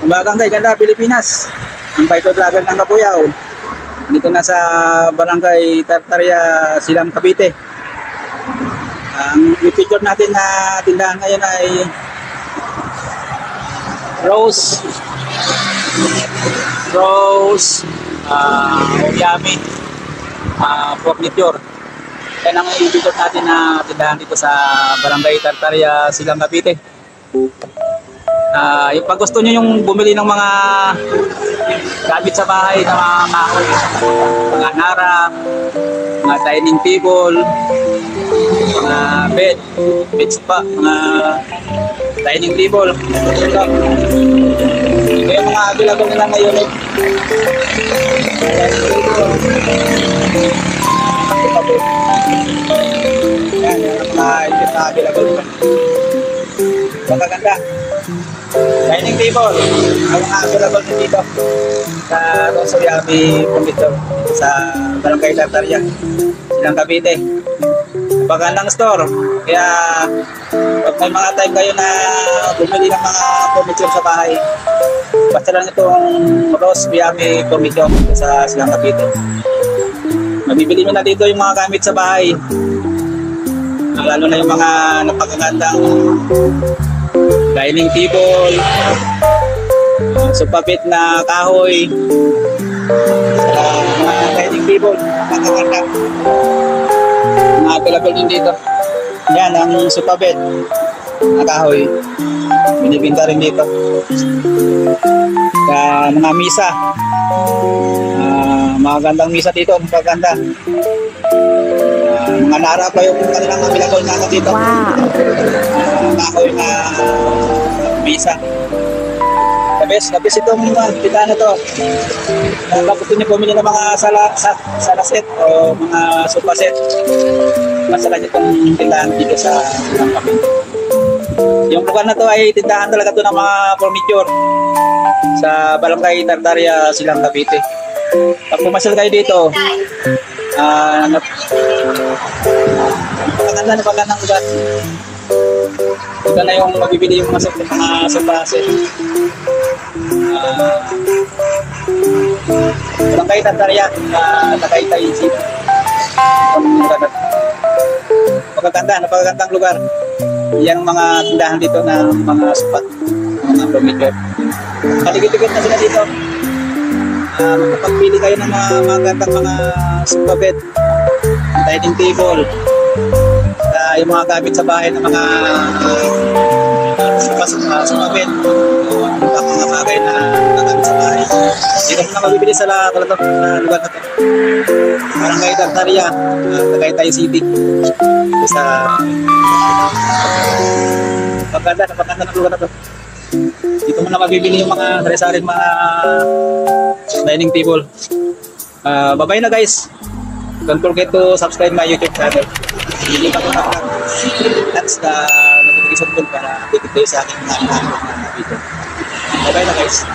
Umagang kay Ganda, Pilipinas. Ang bike vlogger ng Kapuyaw. Dito na sa Barangay Tartaria, Silang, Cavite. Ang picture natin na tindahan ngayon ay Rose Oyami Furniture. Yan ang i-picture natin na tindahan dito sa Barangay Tartaria, Silang, Cavite. Pag gusto nyo yung bumili ng mga gamit sa bahay na mga kahoy, mga harap, mga dining table, mga bed spa, mga dining table. Ito yung mga available nila ngayon. Yan, yung mga available. Magaganda. Dining table, ang mga available na dito sa Rose Oyami Furniture sa Barangay Tartaria, Silang, Cavite. Napagandang store, kaya pag may mga time kayo na bumili ng mga furniture sa bahay, basta lang itong Rose Oyami Furniture sa Silang, Cavite. Mabibili nyo na dito yung mga gamit sa bahay, lalo na yung mga napakagandang dining table, supapit na kahoy, mga dining table, magaganda. Mga available din dito. Yan, ang supapit na kahoy, binibinta rin dito. Mga misa, mga gandang misa dito, magaganda. Mga nara pa yung kanilang available na dito. Wow! Kahoy na misa. Labis itong tindahan na to. Kapag gusto niyo bumili ng mga sala set o mga sofa set, basta lang itong tindahan dito sa Cavite. Yung lugar na to ay tindahan talaga to ng mga furniture sa Barangay Tartaria, Silang, Cavite. Pag pumasyal kayo dito, napagandang lugar. Ito na yung mabibili yung mga sofa set. Barangay Tartaria, Tagaytay City. Napagandang lugar. Yan ang mga tindahan dito ng mga sofa, mga furniture. Kaligit-ligit na sila dito. Magpapagpili kayo ng mga magandang mga sofa bed, dining table, yung mga gamit sa bahay ng mga sofa bed, mga bagay na gamit sa bahay. Dito na mabibili sa lugar na to. Barangay Tartaria, Tagaytay City. Sa napaganda ng lugar na to. Dito mo na mabibili yung mga sari-saring mga dining table. Bye-bye na guys. Don't forget to subscribe my YouTube channel. Hindi pa ko na-touch na notification bell para update kayo sa aking mga video. Bye-bye na guys.